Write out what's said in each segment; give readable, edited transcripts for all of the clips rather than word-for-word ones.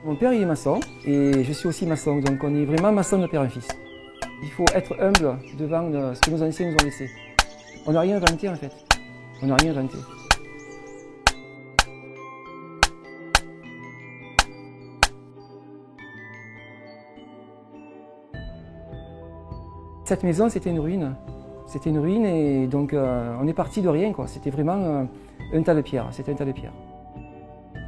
Mon père il est maçon et je suis aussi maçon, donc on est vraiment maçon de père et fils. Il faut être humble devant ce que nos anciens nous ont laissé. On n'a rien inventé en fait, on n'a rien inventé. Cette maison c'était une ruine. C'était une ruine et donc on est parti de rien, quoi. C'était vraiment un tas de pierres, c'était un tas de pierres.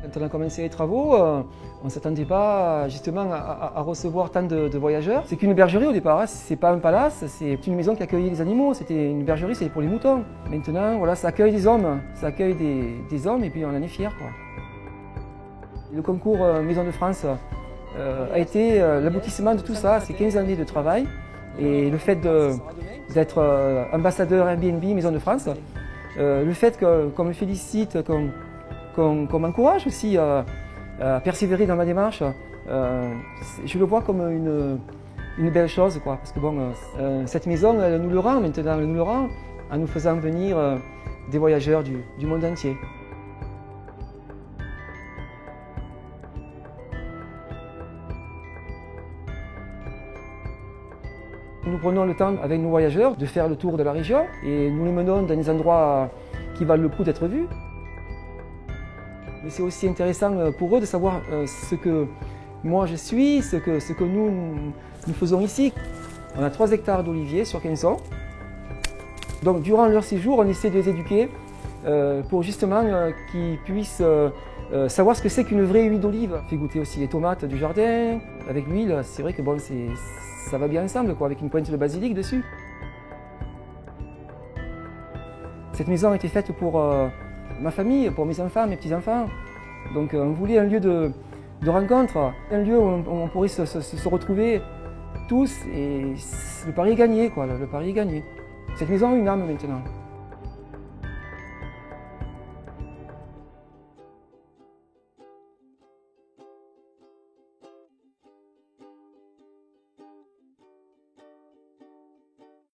Quand on a commencé les travaux, on ne s'attendait pas justement à recevoir tant de voyageurs. C'est qu'une bergerie au départ, hein. C'est pas un palace, c'est une maison qui accueillait les animaux, c'était une bergerie, c'est pour les moutons. Maintenant, voilà, ça accueille des hommes, ça accueille des hommes et puis on en est fiers, quoi. Le concours Maison de France a été l'aboutissement de tout ça, c'est 15 années de travail. Et le fait d'être ambassadeur Airbnb Maison de France, le fait qu'on me félicite, qu'on m'encourage aussi à persévérer dans ma démarche, je le vois comme une belle chose, quoi. Parce que bon, cette maison, elle nous le rend maintenant, elle nous le rend en nous faisant venir des voyageurs du monde entier. Nous prenons le temps avec nos voyageurs de faire le tour de la région et nous les menons dans des endroits qui valent le coup d'être vus. Mais c'est aussi intéressant pour eux de savoir ce que moi je suis, ce que nous faisons ici. On a 3 hectares d'oliviers sur Quinçon. Donc durant leur séjour, on essaie de les éduquer pour justement qu'ils puissent savoir ce que c'est qu'une vraie huile d'olive. On fait goûter aussi les tomates du jardin avec l'huile. C'est vrai que bon, ça va bien ensemble, quoi, avec une pointe de basilic dessus. Cette maison a été faite pour ma famille, pour mes enfants, mes petits-enfants. Donc on voulait un lieu de rencontre, un lieu où on pourrait se retrouver tous et le pari est gagné, quoi, le pari est gagné. Cette maison a une âme maintenant.